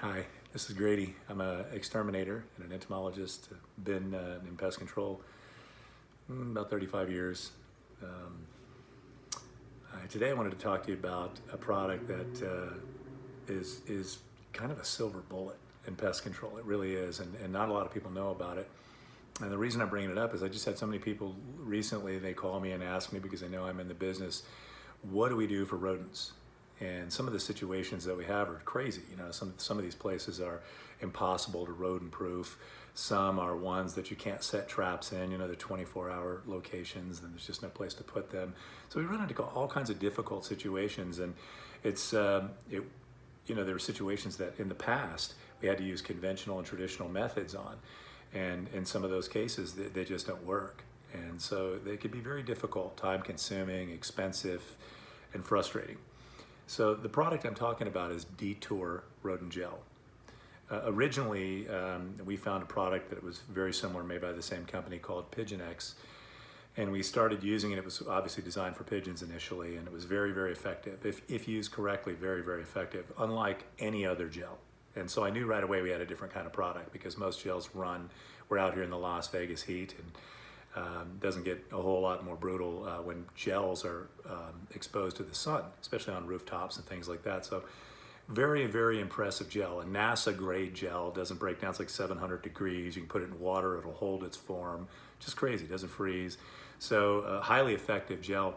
Hi, this is Grady. I'm an exterminator and an entomologist. Been in pest control about 35 years. Today I wanted to talk to you about a product that is kind of a silver bullet in pest control. It really is, and not a lot of people know about it. And the reason I'm bringing it up is I just had so many people recently, they call me and ask me because they know I'm in the business, what do we do for rodents? And some of the situations that we have are crazy. You know, some of these places are impossible to rodent proof. Some are ones that you can't set traps in. You know, they're 24-hour locations and there's just no place to put them. So we run into all kinds of difficult situations, and you know, there were situations that in the past we had to use conventional and traditional methods on, and in some of those cases they just don't work. And so they could be very difficult, time-consuming, expensive, and frustrating. So the product I'm talking about is Detour rodent gel. Originally, we found a product that was very similar, made by the same company, called Pigeon X, and we started using it. It was obviously designed for pigeons initially, and it was very, very effective. If used correctly, very, very effective, unlike any other gel. And so I knew right away we had a different kind of product, because most gels we're out here in the Las Vegas heat, and doesn't get a whole lot more brutal when gels are exposed to the sun, especially on rooftops and things like that. So very, very impressive gel. A NASA grade gel, doesn't break down. It's like 700 degrees. You can put it in water, it'll hold its form. Just crazy, doesn't freeze. So highly effective gel.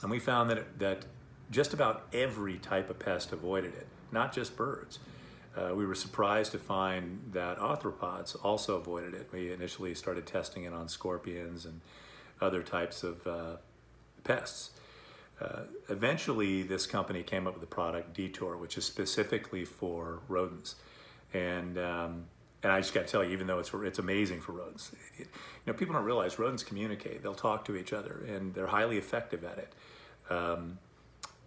And we found that just about every type of pest avoided it, not just birds. We were surprised to find that arthropods also avoided it. We initially started testing it on scorpions and other types of pests. Eventually, this company came up with a product, Detour, which is specifically for rodents. And I just got to tell you, even though it's amazing for rodents, you know, people don't realize rodents communicate. They'll talk to each other, and they're highly effective at it.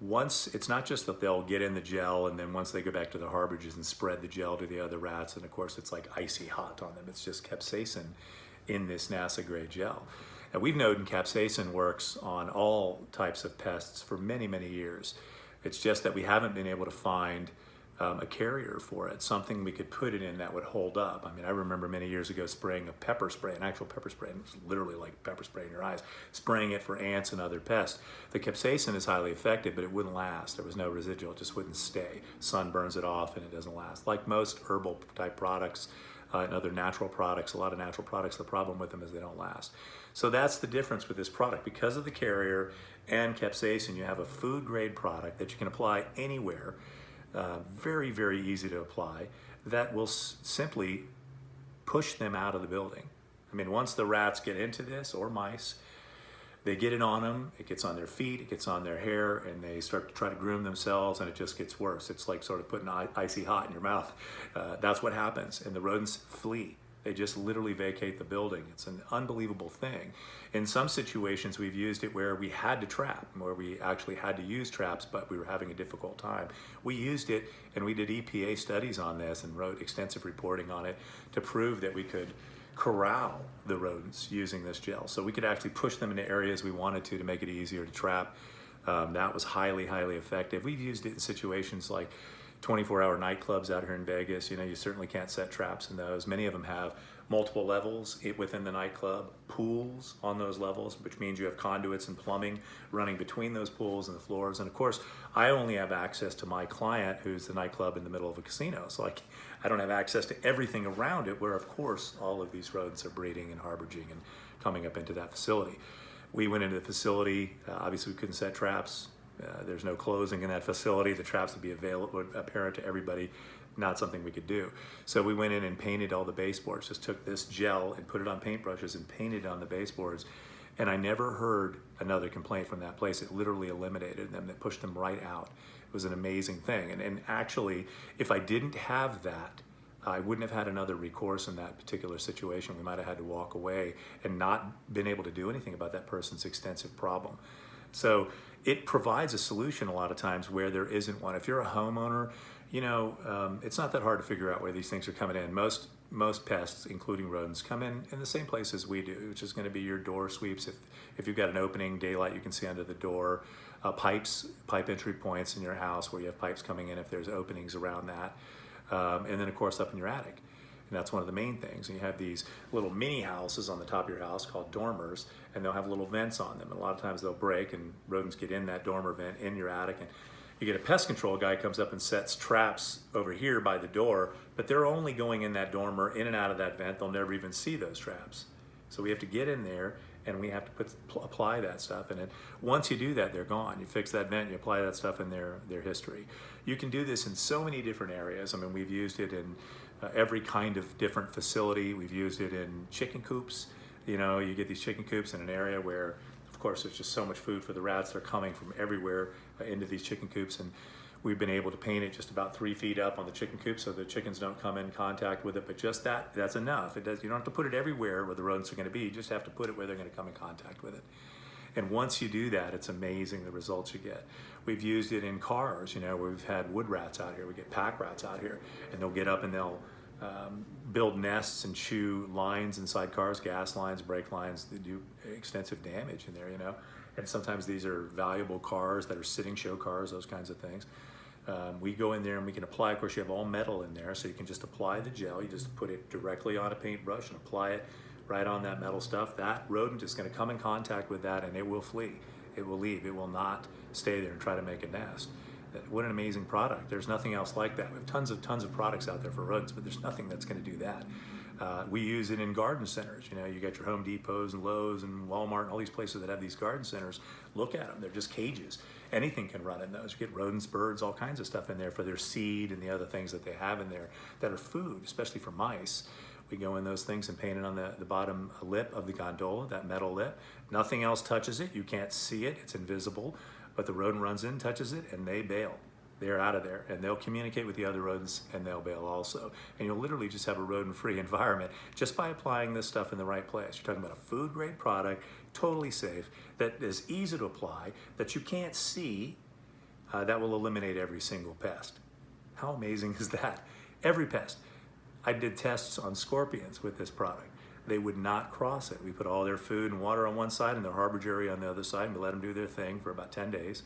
Once, it's not just that they'll get in the gel and then once they go back to the harborages and spread the gel to the other rats, and of course it's like icy hot on them. It's just capsaicin in this NASA grade gel. And we've known capsaicin works on all types of pests for many, many years. It's just that we haven't been able to find a carrier for it, something we could put it in that would hold up. I mean, I remember many years ago spraying a pepper spray, an actual pepper spray, and it was literally like pepper spray in your eyes, spraying it for ants and other pests. The capsaicin is highly effective, but it wouldn't last. There was no residual, it just wouldn't stay. Sun burns it off and it doesn't last. Like most herbal type products and other natural products, a lot of natural products, the problem with them is they don't last. So that's the difference with this product. Because of the carrier and capsaicin, you have a food grade product that you can apply anywhere. Very, very easy to apply, that will simply push them out of the building. I mean, once the rats get into this, or mice, they get it on them, it gets on their feet, it gets on their hair, and they start to try to groom themselves, and it just gets worse. It's like sort of putting icy hot in your mouth. That's what happens, and the rodents flee. They just literally vacate the building. It's an unbelievable thing. In some situations, we've used it where we had to trap, where we actually had to use traps, but we were having a difficult time. We used it, and we did EPA studies on this and wrote extensive reporting on it to prove that we could corral the rodents using this gel. So we could actually push them into areas we wanted to make it easier to trap. That was highly, highly effective. We've used it in situations like 24-hour nightclubs out here in Vegas. You know, you certainly can't set traps in those. Many of them have multiple levels within the nightclub, pools on those levels, which means you have conduits and plumbing running between those pools and the floors. And of course, I only have access to my client, who's the nightclub in the middle of a casino. So I don't have access to everything around it, where of course all of these rodents are breeding and harboring and coming up into that facility. We went into the facility, obviously we couldn't set traps. There's no closing in that facility. The traps would be apparent to everybody, not something we could do. So we went in and painted all the baseboards, just took this gel and put it on paintbrushes and painted it on the baseboards. And I never heard another complaint from that place. It literally eliminated them. It pushed them right out. It was an amazing thing. And actually, if I didn't have that, I wouldn't have had another recourse in that particular situation. We might have had to walk away and not been able to do anything about that person's extensive problem. So it provides a solution a lot of times where there isn't one. If you're a homeowner, you know, it's not that hard to figure out where these things are coming in. Most pests, including rodents, come in the same place as we do, which is going to be your door sweeps. If you've got an opening, daylight you can see under the door, pipe entry points in your house where you have pipes coming in if there's openings around that. and then of course up in your attic. And that's one of the main things. And you have these little mini houses on the top of your house called dormers, and they'll have little vents on them. And a lot of times they'll break and rodents get in that dormer vent in your attic. And you get a pest control guy comes up and sets traps over here by the door, but they're only going in that dormer, in and out of that vent. They'll never even see those traps. So we have to get in there and we have to apply that stuff in it. Once you do that, they're gone. You fix that vent, you apply that stuff in their history. You can do this in so many different areas. I mean, we've used it in every kind of different facility. We've used it in chicken coops. You know, you get these chicken coops in an area where, of course, there's just so much food for the rats. They're coming from everywhere into these chicken coops, and we've been able to paint it just about 3 feet up on the chicken coop so the chickens don't come in contact with it, but just that's enough. You don't have to put it everywhere where the rodents are going to be. You just have to put it where they're going to come in contact with it. And once you do that, it's amazing the results you get. We've used it in cars, you know, where we've had wood rats out here. We get pack rats out here, and they'll get up and they'll build nests and chew lines inside cars, gas lines, brake lines. They do extensive damage in there, you know. And sometimes these are valuable cars that are sitting show cars, those kinds of things. We go in there and we can apply, of course you have all metal in there, so you can just apply the gel. You just put it directly on a paintbrush and apply it right on that metal stuff. That rodent is going to come in contact with that and it will flee. It will leave. It will not stay there and try to make a nest. What an amazing product. There's nothing else like that. We have tons of products out there for rodents, but there's nothing that's going to do that. We use it in garden centers. You know, you got your Home Depots and Lowe's and Walmart and all these places that have these garden centers. Look at them. They're just cages. Anything can run in those. You get rodents, birds, all kinds of stuff in there for their seed and the other things that they have in there that are food, especially for mice. We go in those things and paint it on the bottom lip of the gondola, that metal lip. Nothing else touches it. You can't see it. It's invisible. But the rodent runs in, touches it, and they bail. They're out of there, and they'll communicate with the other rodents, and they'll bail also. And you'll literally just have a rodent-free environment just by applying this stuff in the right place. You're talking about a food-grade product, totally safe, that is easy to apply, that you can't see, that will eliminate every single pest. How amazing is that? Every pest. I did tests on scorpions with this product. They would not cross it. We put all their food and water on one side and their harborage area on the other side, and we let them do their thing for about 10 days.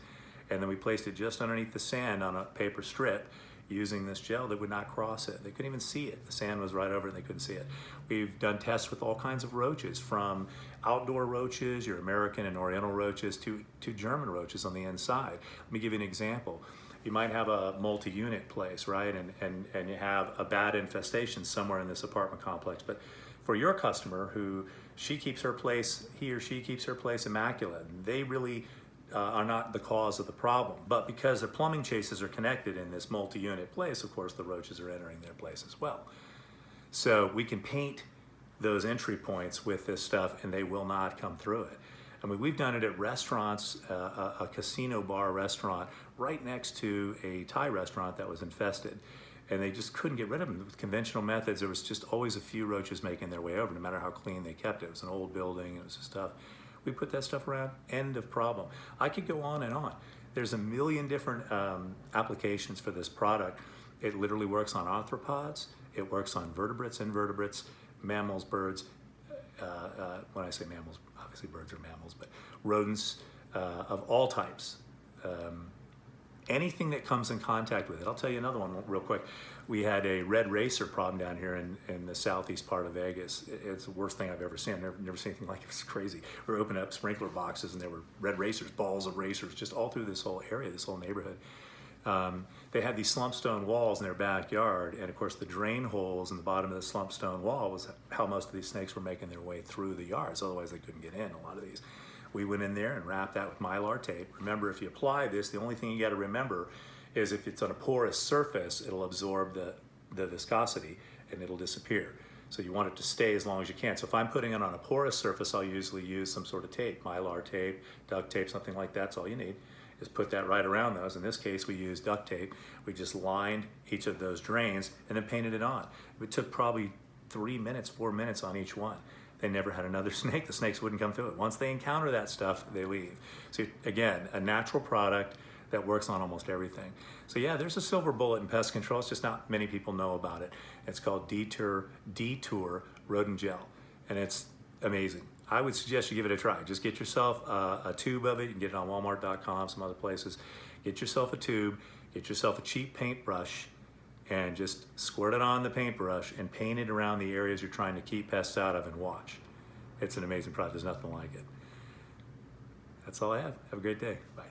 And then we placed it just underneath the sand on a paper strip using this gel that would not cross it. They couldn't even see it. The sand was right over it and they couldn't see it. We've done tests with all kinds of roaches, from outdoor roaches, your American and Oriental roaches, to German roaches on the inside. Let me give you an example. You might have a multi-unit place, right? And you have a bad infestation somewhere in this apartment complex. But for your customer who he or she keeps her place immaculate, they really are not the cause of the problem. But because their plumbing chases are connected in this multi-unit place, of course the roaches are entering their place as well. So we can paint those entry points with this stuff and they will not come through it. I mean, we've done it at restaurants, a casino bar restaurant right next to a Thai restaurant that was infested. And they just couldn't get rid of them. With conventional methods, there was just always a few roaches making their way over, no matter how clean they kept it. It was an old building, it was just stuff. We put that stuff around, end of problem. I could go on and on. There's a million different applications for this product. It literally works on arthropods. It works on vertebrates, invertebrates, mammals, birds. When I say mammals, obviously birds are mammals, but rodents of all types. Anything that comes in contact with it. I'll tell you another one real quick. We had a red racer problem down here in the southeast part of Vegas. It's the worst thing I've ever seen. I've never seen anything like it. It's crazy. We were opening up sprinkler boxes and there were red racers, balls of racers, just all through this whole area, this whole neighborhood. They had these slumpstone walls in their backyard, and of course the drain holes in the bottom of the slumpstone wall was how most of these snakes were making their way through the yards. Otherwise they couldn't get in, a lot of these. We went in there and wrapped that with Mylar tape. Remember, if you apply this, the only thing you got to remember is if it's on a porous surface, it'll absorb the viscosity and it'll disappear. So you want it to stay as long as you can. So if I'm putting it on a porous surface, I'll usually use some sort of tape, Mylar tape, duct tape, something like that. That's all you need. Is put that right around those. In this case, we used duct tape. We just lined each of those drains and then painted it on. It took probably 3 minutes, 4 minutes on each one. They never had another snake. The snakes wouldn't come through it. Once they encounter that stuff, they leave. So again, a natural product that works on almost everything. So yeah, there's a silver bullet in pest control. It's just not many people know about it. It's called Detour Rodent Gel, and it's amazing. I would suggest you give it a try. Just get yourself a tube of it. You can get it on Walmart.com, some other places. Get yourself a tube, get yourself a cheap paintbrush, and just squirt it on the paintbrush and paint it around the areas you're trying to keep pests out of and watch. It's an amazing product. There's nothing like it. That's all I have. Have a great day. Bye.